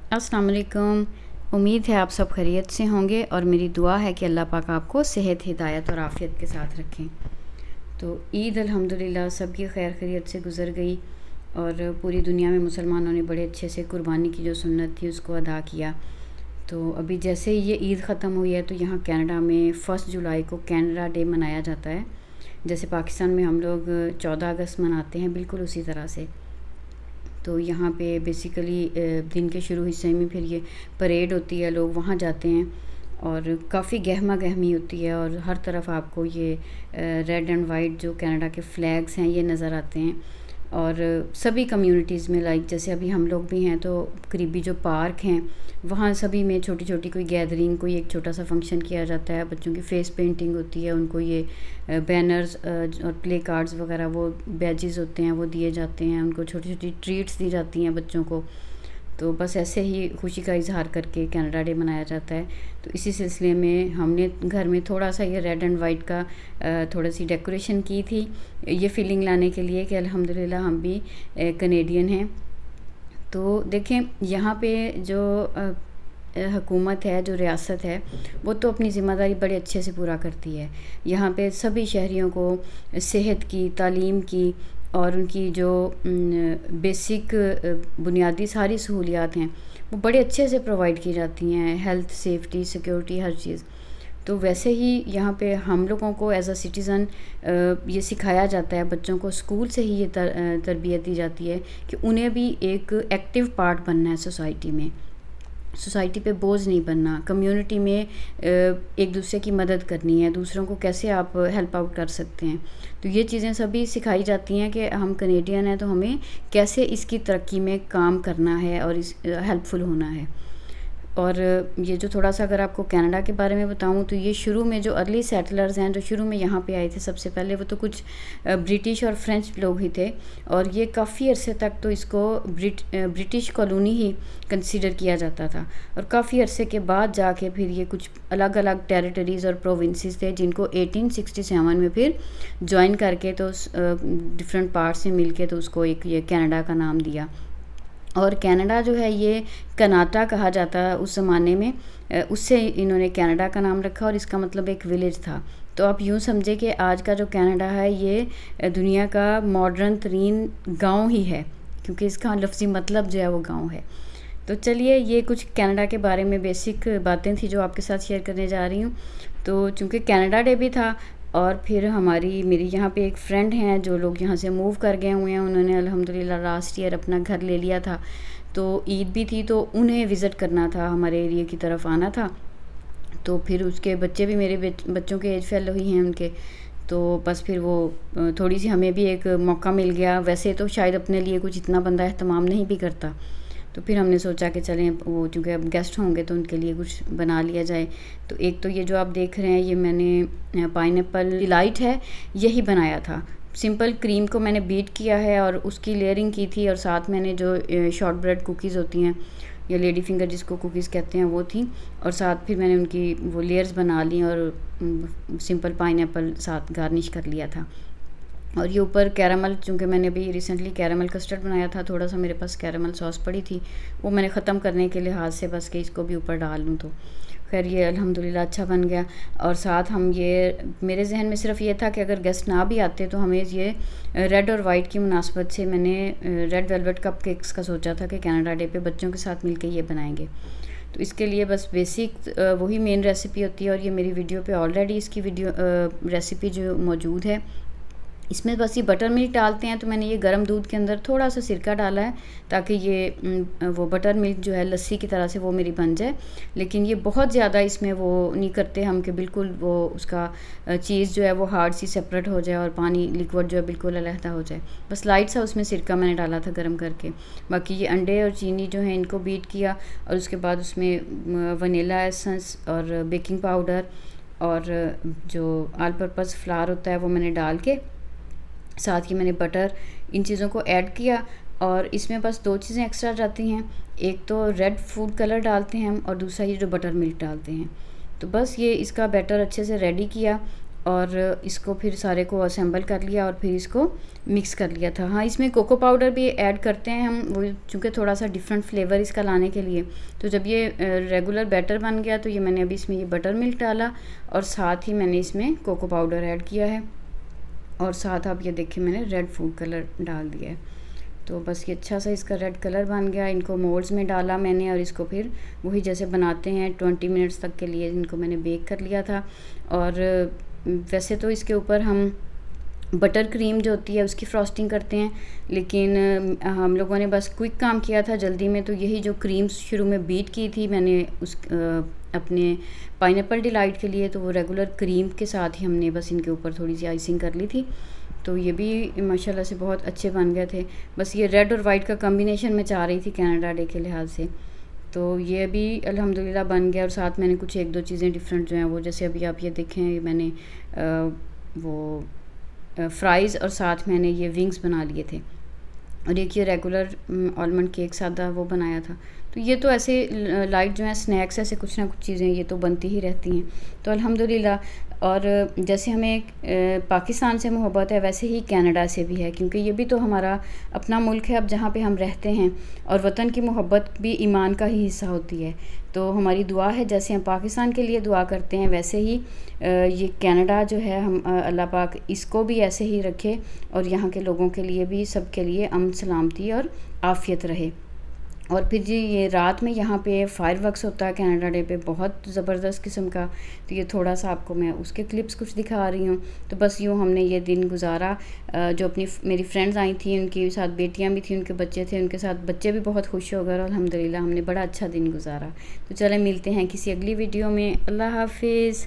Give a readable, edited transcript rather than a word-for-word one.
अस्सलाम वालेकुम। उम्मीद है आप सब खैरियत से होंगे और मेरी दुआ है कि अल्लाह पाक आपको सेहत, हिदायत और आफ़ियत के साथ रखें। तो ईद अल्हम्दुलिल्लाह सबकी खैर खैरियत से गुज़र गई और पूरी दुनिया में मुसलमानों ने बड़े अच्छे से कुर्बानी की जो सुन्नत थी उसको अदा किया। तो अभी जैसे ही ये ईद ख़त्म हुई है तो यहाँ कनाडा में 1 जुलाई को कैनेडा डे मनाया जाता है। जैसे पाकिस्तान में हम लोग 14 अगस्त मनाते हैं, बिल्कुल उसी तरह से। तो यहाँ पे बेसिकली दिन के शुरू हिस्से में फिर ये परेड होती है, लोग वहाँ जाते हैं और काफ़ी गहमा गहमी होती है और हर तरफ आपको ये रेड एंड वाइट जो कनाडा के फ्लैग्स हैं ये नज़र आते हैं। और सभी कम्युनिटीज़ में लाइक जैसे अभी हम लोग भी हैं तो करीबी जो पार्क हैं वहाँ सभी में छोटी छोटी कोई गैदरिंग, कोई एक छोटा सा फंक्शन किया जाता है। बच्चों की फेस पेंटिंग होती है, उनको ये बैनर्स और प्ले कार्ड्स वगैरह वो बैजेस होते हैं वो दिए जाते हैं, उनको छोटी छोटी ट्रीट्स दी जाती हैं बच्चों को। तो बस ऐसे ही खुशी का इजहार करके कनाडा डे मनाया जाता है। तो इसी सिलसिले में हमने घर में थोड़ा सा ये रेड एंड वाइट का थोड़ी सी डेकोरेशन की थी, ये फीलिंग लाने के लिए कि अल्हम्दुलिल्लाह हम भी कनेडियन हैं। तो देखें यहाँ पे जो हुकूमत है, जो रियासत है, वो तो अपनी ज़िम्मेदारी बड़े अच्छे से पूरा करती है। यहाँ पे सभी शहरियों को सेहत की, तालीम की और उनकी जो बेसिक बुनियादी सारी सहूलियात हैं वो बड़े अच्छे से प्रोवाइड की जाती हैं। हेल्थ, सेफ्टी, सिक्योरिटी, हर चीज़। तो वैसे ही यहाँ पे हम लोगों को एज़ अ सिटीज़न ये सिखाया जाता है, बच्चों को स्कूल से ही ये तरबियत दी जाती है कि उन्हें भी एक एक्टिव पार्ट बनना है सोसाइटी में, सोसाइटी पे बोझ नहीं बनना, कम्युनिटी में एक दूसरे की मदद करनी है, दूसरों को कैसे आप हेल्प आउट कर सकते हैं। तो ये चीज़ें सभी सिखाई जाती हैं कि हम कनेडियन हैं तो हमें कैसे इसकी तरक्की में काम करना है और इस हेल्पफुल होना है। और ये जो थोड़ा सा अगर आपको कनाडा के बारे में बताऊं तो ये शुरू में जो अर्ली सेटलर्स हैं जो शुरू में यहाँ पे आए थे सबसे पहले, वो तो कुछ ब्रिटिश और फ्रेंच लोग ही थे और ये काफ़ी अरसे तक तो इसको ब्रिटिश कॉलोनी ही कंसीडर किया जाता था। और काफ़ी अरसे के बाद जाके फिर ये कुछ अलग अलग टेरिटरीज़ और प्रोविंसेस थे जिनको 1867 में फिर ज्वाइन करके तो डिफरेंट पार्ट से मिलके तो उसको एक ये कनाडा का नाम दिया। और कनाडा जो है ये कनाटा कहा जाता है उस ज़माने में, उससे इन्होंने कनाडा का नाम रखा और इसका मतलब एक विलेज था। तो आप यूँ समझे कि आज का जो कनाडा है ये दुनिया का मॉडर्न तरीन गांव ही है, क्योंकि इसका लफ्ज़ी मतलब जो है वो गांव है। तो चलिए, ये कुछ कनाडा के बारे में बेसिक बातें थी जो आपके साथ शेयर करने जा रही हूँ। तो चूँकि कनाडा डे भी था और फिर मेरी यहाँ पे एक फ्रेंड हैं जो लोग यहाँ से मूव कर गए हुए हैं, उन्होंने अल्हम्दुलिल्लाह लास्ट ईयर अपना घर ले लिया था। तो ईद भी थी तो उन्हें विज़िट करना था, हमारे एरिया की तरफ आना था। तो फिर उसके बच्चे भी मेरे बच्चों के एज फेलो ही हैं उनके। तो बस फिर वो थोड़ी सी हमें भी एक मौका मिल गया। वैसे तो शायद अपने लिए कुछ इतना बंदा एहतमाम नहीं भी करता, तो फिर हमने सोचा कि चलें, वो चूँकि अब गेस्ट होंगे तो उनके लिए कुछ बना लिया जाए। तो एक तो ये जो आप देख रहे हैं ये मैंने पाइनएप्पल डिलाइट है यही बनाया था। सिंपल क्रीम को मैंने बीट किया है और उसकी लेयरिंग की थी, और साथ मैंने जो शॉर्ट ब्रेड कुकीज़ होती हैं या लेडी फिंगर जिसको कुकीज़ कहते हैं वो थी, और साथ फिर मैंने उनकी वो लेयर्स बना ली और सिंपल पाइनएप्पल साथ गार्निश कर लिया था। और ये ऊपर कैरामल, चूँकि मैंने अभी रिसेंटली कैरामल कस्टर्ड बनाया था, थोड़ा सा मेरे पास कैरामल सॉस पड़ी थी, वो मैंने ख़त्म करने के लिए हाथ से बस के इसको भी ऊपर डाल लूँ। तो खैर ये अल्हम्दुलिल्लाह अच्छा बन गया। और साथ हम ये, मेरे जहन में सिर्फ ये था कि अगर गेस्ट ना भी आते तो हमें ये रेड और वाइट की मुनासबत से मैंने रेड वेलवेट कप केक्स का सोचा था कि कनाडा डे पे बच्चों के साथ मिलके ये बनाएंगे। तो इसके लिए बस बेसिक वही मेन रेसिपी होती है, और ये मेरी वीडियो पे ऑलरेडी इसकी वीडियो रेसिपी जो मौजूद है। इसमें बस ये बटर मिल्क डालते हैं, तो मैंने ये गर्म दूध के अंदर थोड़ा सा सिरका डाला है ताकि ये वो बटर मिल्क जो है लस्सी की तरह से वो मेरी बन जाए। लेकिन ये बहुत ज़्यादा इसमें वो नहीं करते हम कि बिल्कुल वो उसका चीज़ जो है वो हार्ड सी सेपरेट हो जाए और पानी लिक्विड जो है बिल्कुल अलहदा हो जाए। बस लाइट सा उसमें सिरका मैंने डाला था गर्म करके। बाकी ये अंडे और चीनी जो है इनको बीट किया, और उसके बाद उसमें वनीला एसेंस और बेकिंग पाउडर और जो ऑल पर्पज़ फ्लावर होता है वो मैंने डाल के, साथ ही मैंने बटर, इन चीज़ों को ऐड किया। और इसमें बस 2 चीज़ें एक्स्ट्रा जाती हैं, एक तो रेड फूड कलर डालते हैं हम, और दूसरा ये जो बटर मिल्क डालते हैं। तो बस ये इसका बैटर अच्छे से रेडी किया और इसको फिर सारे को असेंबल कर लिया और फिर इसको मिक्स कर लिया था। हाँ, इसमें कोको पाउडर भी ऐड करते हैं हम, वो चूँकि थोड़ा सा डिफरेंट फ्लेवर इसका लाने के लिए। तो जब ये रेगुलर बैटर बन गया तो ये मैंने अभी इसमें ये बटर मिल्क डाला और साथ ही मैंने इसमें कोको पाउडर ऐड किया है और साथ आप ये देखिए मैंने रेड फूड कलर डाल दिया है। तो बस ये अच्छा सा इसका रेड कलर बन गया। इनको मोल्ड्स में डाला मैंने और इसको फिर वही जैसे बनाते हैं 20 मिनट्स तक के लिए इनको मैंने बेक कर लिया था। और वैसे तो इसके ऊपर हम बटर क्रीम जो होती है उसकी फ्रॉस्टिंग करते हैं, लेकिन हम लोगों ने बस क्विक काम किया था जल्दी में, तो यही जो क्रीम शुरू में बीट की थी मैंने उस अपने पाइनएप्पल डिलाइट के लिए, तो वो रेगुलर क्रीम के साथ ही हमने बस इनके ऊपर थोड़ी सी आइसिंग कर ली थी। तो ये भी माशाल्लाह से बहुत अच्छे बन गए थे। बस ये रेड और वाइट का कॉम्बिनेशन मैं चाह रही थी कनाडा डे के लिहाज से। तो ये भी अल्हम्दुलिल्लाह बन गया। और साथ मैंने कुछ एक दो चीज़ें डिफरेंट जो हैं वो, जैसे अभी आप ये देखें मैंने वो फ्राइज़ और साथ मैंने ये विंग्स बना लिए थे और एक ये रेगुलर आलमंड केक सादा वो बनाया था। तो ये तो ऐसे लाइट जो है स्नैक्स, ऐसे कुछ ना कुछ चीज़ें ये तो बनती ही रहती हैं। तो अल्हम्दुलिल्लाह। और जैसे हमें पाकिस्तान से मोहब्बत है वैसे ही कनाडा से भी है, क्योंकि ये भी तो हमारा अपना मुल्क है अब जहाँ पे हम रहते हैं, और वतन की मोहब्बत भी ईमान का ही हिस्सा होती है। तो हमारी दुआ है जैसे हम पाकिस्तान के लिए दुआ करते हैं वैसे ही ये कनाडा जो है हम अल्लाह पाक इसको भी ऐसे ही रखे और यहाँ के लोगों के लिए भी, सब के लिए अमन सलामती और आफ़ियत रहे। और फिर जी ये रात में यहाँ पे फायरवर्क्स होता है कनाडा डे पे, बहुत ज़बरदस्त किस्म का। तो ये थोड़ा सा आपको मैं उसके क्लिप्स कुछ दिखा रही हूँ। तो बस यूँ हमने ये दिन गुजारा। जो अपनी मेरी फ्रेंड्स आई थी उनके साथ बेटियाँ भी थी, उनके बच्चे थे, उनके साथ बच्चे भी बहुत खुश हो गए और अल्हम्दुलिल्लाह हमने बड़ा अच्छा दिन गुजारा। तो चलें मिलते हैं किसी अगली वीडियो में। अल्लाह हाफिज़।